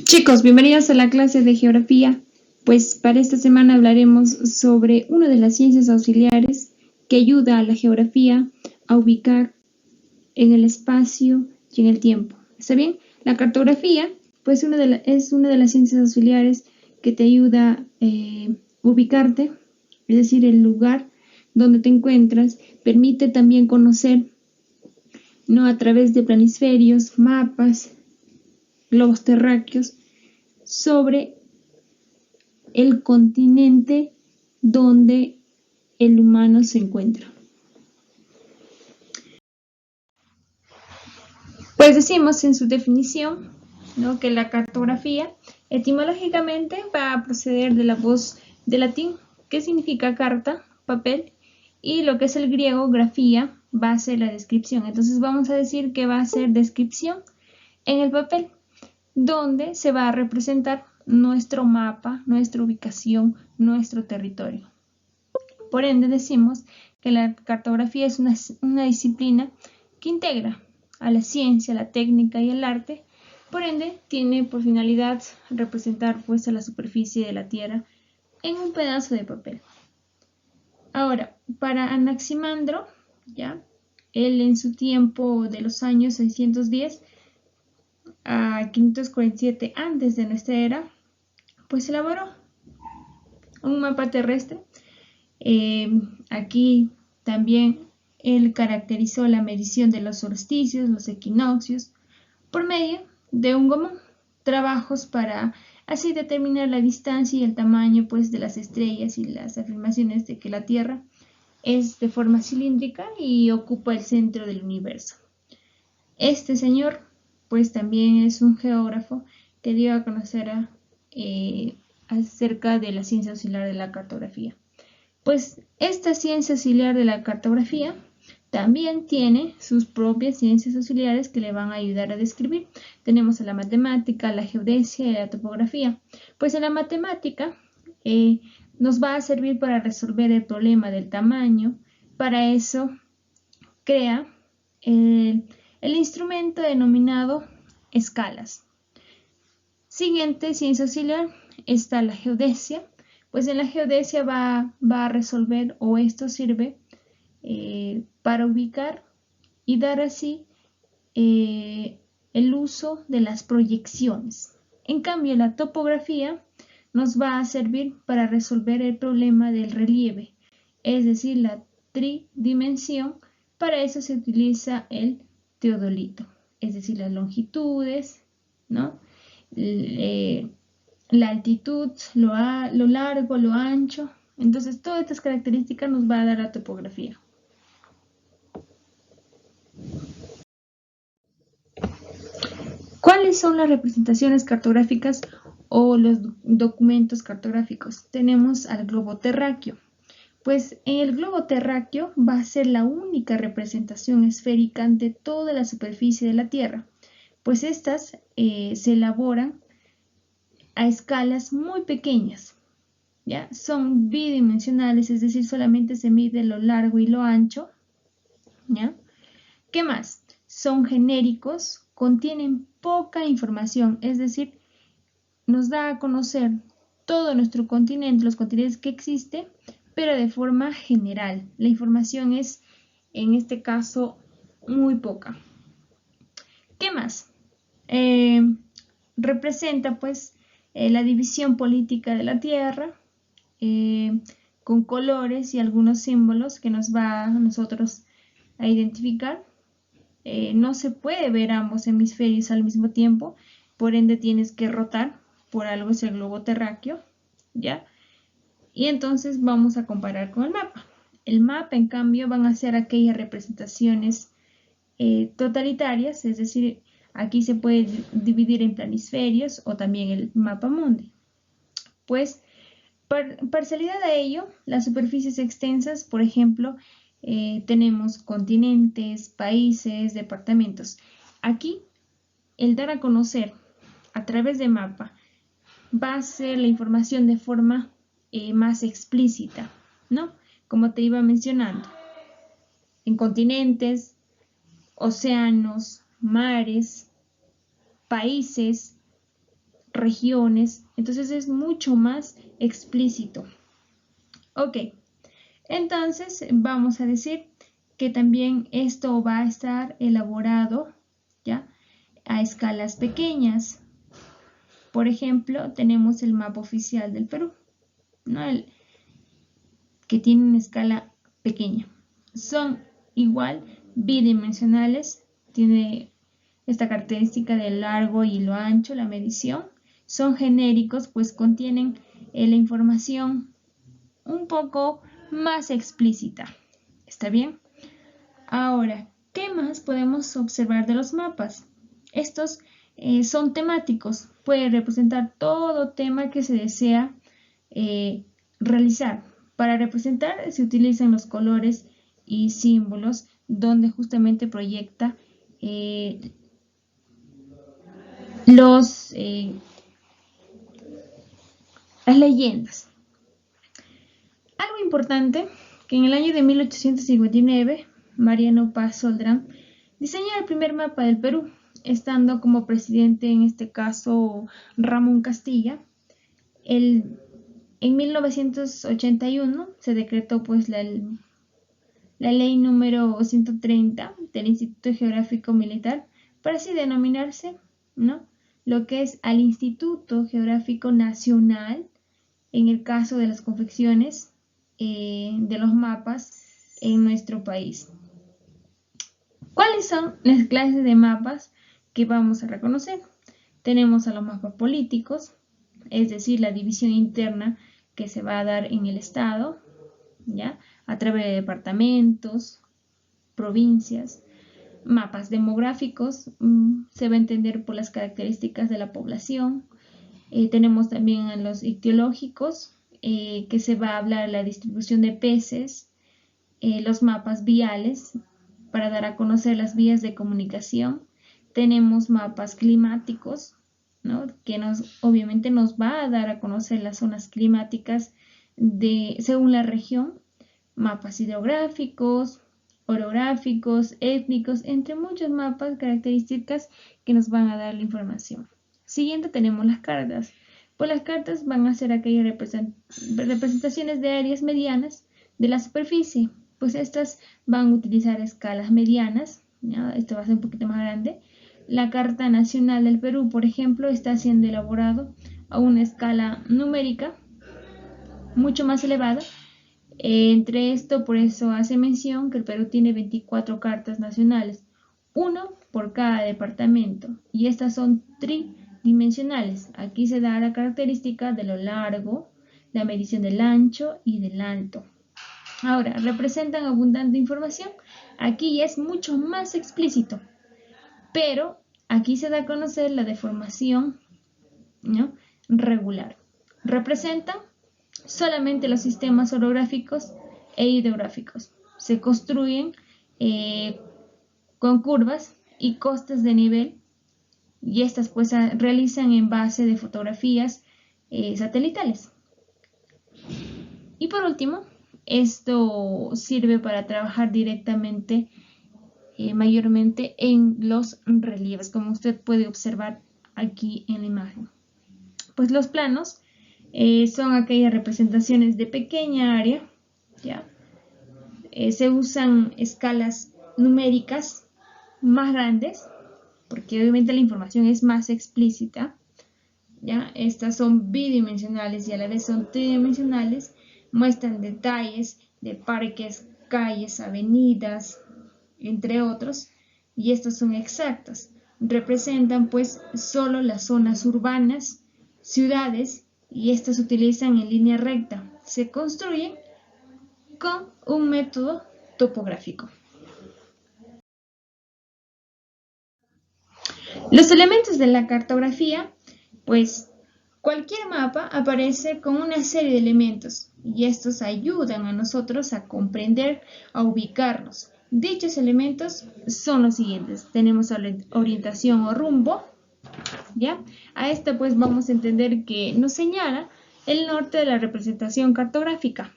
Chicos, bienvenidos a la clase de geografía. Pues para esta semana hablaremos sobre una de las ciencias auxiliares que ayuda a la geografía a ubicar en el espacio y en el tiempo. ¿Está bien? La cartografía, pues es una de las ciencias auxiliares que te ayuda a ubicarte, es decir, el lugar donde te encuentras. Permite también conocer, ¿no?, a través de planisferios, mapas, globos terráqueos, sobre el continente donde el humano se encuentra. Pues decimos en su definición, ¿no?, que la cartografía etimológicamente va a proceder de la voz de latín, que significa carta, papel, y lo que es el griego, grafía, va a ser la descripción. Entonces vamos a decir que va a ser descripción en el papel, donde se va a representar nuestro mapa, nuestra ubicación, nuestro territorio. Por ende, decimos que la cartografía es una disciplina que integra a la ciencia, la técnica y el arte. Por ende, tiene por finalidad representar pues a la superficie de la Tierra en un pedazo de papel. Ahora, para Anaximandro, ¿ya?, él en su tiempo de los años 610 a 547 antes de nuestra era, pues elaboró un mapa terrestre. Aquí también él caracterizó la medición de los solsticios, los equinoccios, por medio de un gomón, trabajos para así determinar la distancia y el tamaño pues de las estrellas y las afirmaciones de que la Tierra es de forma cilíndrica y ocupa el centro del universo. Este señor pues también es un geógrafo que dio a conocer acerca de la ciencia auxiliar de la cartografía. Pues esta ciencia auxiliar de la cartografía también tiene sus propias ciencias auxiliares que le van a ayudar a describir. Tenemos a la matemática, la geodesia y la topografía. Pues en la matemática nos va a servir para resolver el problema del tamaño. Para eso crea el instrumento denominado escalas. Siguiente ciencia auxiliar está la geodesia. Pues en la geodesia va a resolver, o esto sirve para ubicar y dar así el uso de las proyecciones. En cambio, la topografía nos va a servir para resolver el problema del relieve, es decir, la tridimensión. Para eso se utiliza el teodolito, es decir, las longitudes, ¿no?, la altitud, lo largo, lo ancho. Entonces, todas estas características nos va a dar la topografía. ¿Cuáles son las representaciones cartográficas o los documentos cartográficos? Tenemos al globo terráqueo. Pues en el globo terráqueo va a ser la única representación esférica de toda la superficie de la Tierra, pues estas se elaboran a escalas muy pequeñas, ¿ya? Son bidimensionales, es decir, solamente se mide lo largo y lo ancho, ¿ya? ¿Qué más? Son genéricos, contienen poca información, es decir, nos da a conocer todo nuestro continente, los continentes que existen, pero de forma general. La información es, en este caso, muy poca. ¿Qué más? Representa, pues, la división política de la Tierra, con colores y algunos símbolos que nos va a nosotros a identificar. No se puede ver ambos hemisferios al mismo tiempo, por ende tienes que rotar, por algo es el globo terráqueo, ¿ya? Y entonces vamos a comparar con el mapa. El mapa, en cambio, van a ser aquellas representaciones totalitarias, es decir, aquí se puede dividir en planisferios o también el mapa mundi. Pues, parcialidad a ello, las superficies extensas, por ejemplo, tenemos continentes, países, departamentos. Aquí, el dar a conocer a través de mapa va a ser la información de forma más explícita, ¿no? Como te iba mencionando, en continentes, océanos, mares, países, regiones, entonces es mucho más explícito. Ok, entonces vamos a decir que también esto va a estar elaborado, ¿ya?, a escalas pequeñas. Por ejemplo, tenemos el mapa oficial del Perú, ¿no?, que tiene una escala pequeña. Son igual bidimensionales, tiene esta característica del largo y lo ancho, la medición. Son genéricos, pues contienen la información un poco más explícita. ¿Está bien? Ahora, ¿qué más podemos observar de los mapas? Estos son temáticos, puede representar todo tema que se desea realizar. Para representar se utilizan los colores y símbolos donde justamente proyecta las leyendas. Algo importante, que en el año de 1859, Mariano Paz Soldán diseñó el primer mapa del Perú, estando como presidente en este caso Ramón Castilla. En 1981 se decretó pues la ley número 130 del Instituto Geográfico Militar, para así denominarse, ¿no?, lo que es al Instituto Geográfico Nacional en el caso de las confecciones de los mapas en nuestro país. ¿Cuáles son las clases de mapas que vamos a reconocer? Tenemos a los mapas políticos, es decir, la división interna que se va a dar en el Estado, ¿ya?, a través de departamentos, provincias. Mapas demográficos, se va a entender por las características de la población. Tenemos también a los ictiológicos, que se va a hablar de la distribución de peces. Los mapas viales, para dar a conocer las vías de comunicación. Tenemos mapas climáticos, ¿no?, que obviamente nos va a dar a conocer las zonas climáticas según la región. Mapas hidrográficos, orográficos, étnicos, entre muchos mapas, características que nos van a dar la información. Siguiente tenemos las cartas. Pues las cartas van a ser aquellas representaciones de áreas medianas de la superficie. Pues estas van a utilizar escalas medianas, ¿ya? Esto va a ser un poquito más grande. La Carta Nacional del Perú, por ejemplo, está siendo elaborado a una escala numérica mucho más elevada. Entre esto, por eso hace mención que el Perú tiene 24 cartas nacionales, uno por cada departamento, y estas son tridimensionales. Aquí se da la característica de lo largo, la medición del ancho y del alto. Ahora, representan abundante información. Aquí es mucho más explícito, pero aquí se da a conocer la deformación, ¿no?, regular. Representan solamente los sistemas orográficos e hidrográficos. Se construyen con curvas y costas de nivel, y estas pues se realizan en base de fotografías satelitales. Y por último, esto sirve para trabajar directamente, mayormente en los relieves, como usted puede observar aquí en la imagen. Pues los planos son aquellas representaciones de pequeña área, ¿ya? Se usan escalas numéricas más grandes, porque obviamente la información es más explícita, ¿ya? Estas son bidimensionales y a la vez son tridimensionales, muestran detalles de parques, calles, avenidas, entre otros, y estas son exactas. Representan pues solo las zonas urbanas, ciudades, y estas se utilizan en línea recta. Se construyen con un método topográfico. Los elementos de la cartografía, pues cualquier mapa aparece con una serie de elementos y estos ayudan a nosotros a comprender, a ubicarnos. Dichos elementos son los siguientes. Tenemos orientación o rumbo, ¿ya? A esta pues vamos a entender que nos señala el norte de la representación cartográfica,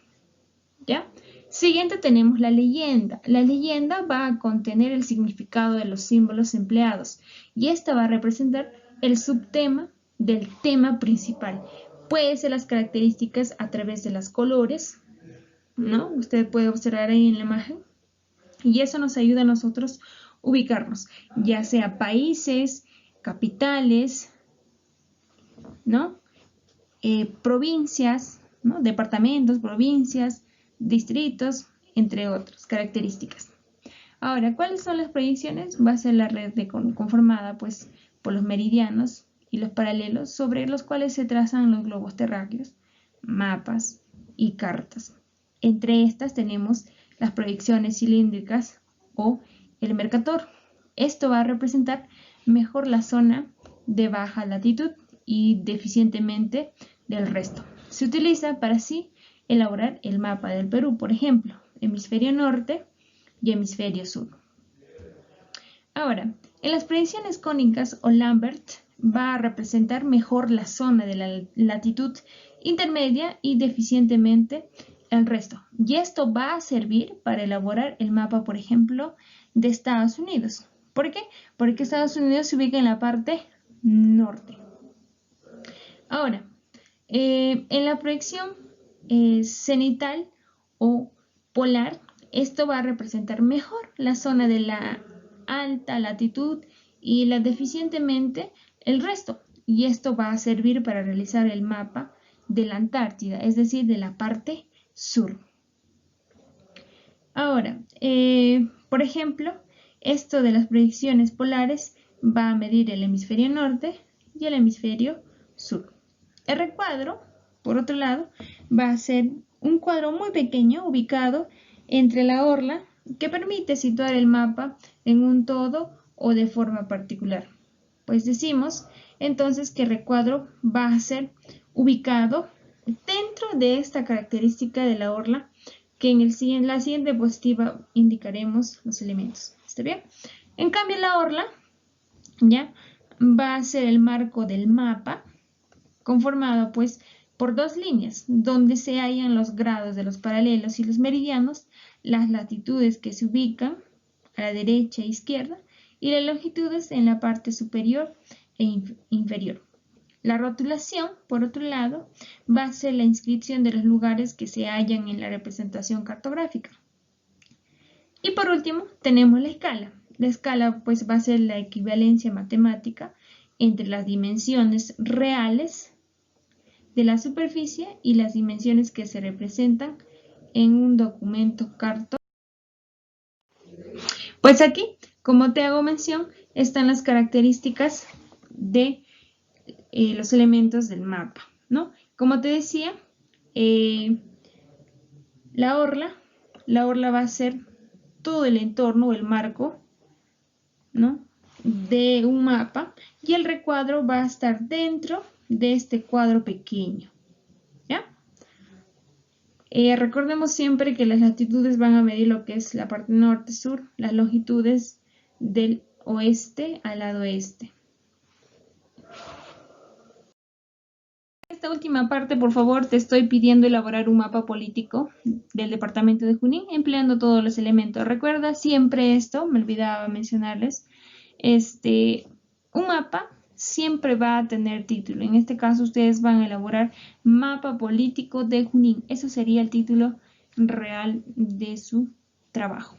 ¿ya? Siguiente tenemos la leyenda. La leyenda va a contener el significado de los símbolos empleados y esta va a representar el subtema del tema principal. Puede ser las características a través de los colores, ¿no? Usted puede observar ahí en la imagen. Y eso nos ayuda a nosotros ubicarnos, ya sea países, capitales, ¿no? Provincias, ¿no? Departamentos, provincias, distritos, entre otras características. Ahora, ¿cuáles son las proyecciones? Va a ser la red conformada pues, por los meridianos y los paralelos sobre los cuales se trazan los globos terráqueos, mapas y cartas. Entre estas tenemos las proyecciones cilíndricas o el Mercator. Esto va a representar mejor la zona de baja latitud y deficientemente del resto. Se utiliza para así elaborar el mapa del Perú, por ejemplo, hemisferio norte y hemisferio sur. Ahora, en las proyecciones cónicas o Lambert va a representar mejor la zona de la latitud intermedia y deficientemente el resto. Y esto va a servir para elaborar el mapa, por ejemplo, de Estados Unidos. ¿Por qué? Porque Estados Unidos se ubica en la parte norte. Ahora, en la proyección cenital o polar, esto va a representar mejor la zona de la alta latitud y la deficientemente el resto. Y esto va a servir para realizar el mapa de la Antártida, es decir, de la parte sur. Ahora, por ejemplo, esto de las proyecciones polares va a medir el hemisferio norte y el hemisferio sur. El recuadro, por otro lado, va a ser un cuadro muy pequeño ubicado entre la orla que permite situar el mapa en un todo o de forma particular. Pues decimos entonces que el recuadro va a ser ubicado dentro de esta característica de la orla que en la siguiente diapositiva indicaremos los elementos. ¿Está bien? En cambio la orla ya va a ser el marco del mapa conformado pues por dos líneas donde se hallan los grados de los paralelos y los meridianos, las latitudes que se ubican a la derecha e izquierda y las longitudes en la parte superior e inferior. La rotulación, por otro lado, va a ser la inscripción de los lugares que se hallan en la representación cartográfica. Y por último, tenemos la escala. La escala pues va a ser la equivalencia matemática entre las dimensiones reales de la superficie y las dimensiones que se representan en un documento cartográfico. Pues aquí, como te hago mención, están las características de los elementos del mapa, ¿no? Como te decía, la orla va a ser todo el entorno o el marco, ¿no? De un mapa y el recuadro va a estar dentro de este cuadro pequeño, ¿ya? Recordemos siempre que las latitudes van a medir lo que es la parte norte-sur, las longitudes del oeste al lado este. Esta última parte, por favor, te estoy pidiendo elaborar un mapa político del departamento de Junín, empleando todos los elementos. Recuerda siempre esto, me olvidaba mencionarles, un mapa siempre va a tener título. En este caso, ustedes van a elaborar mapa político de Junín. Eso sería el título real de su trabajo.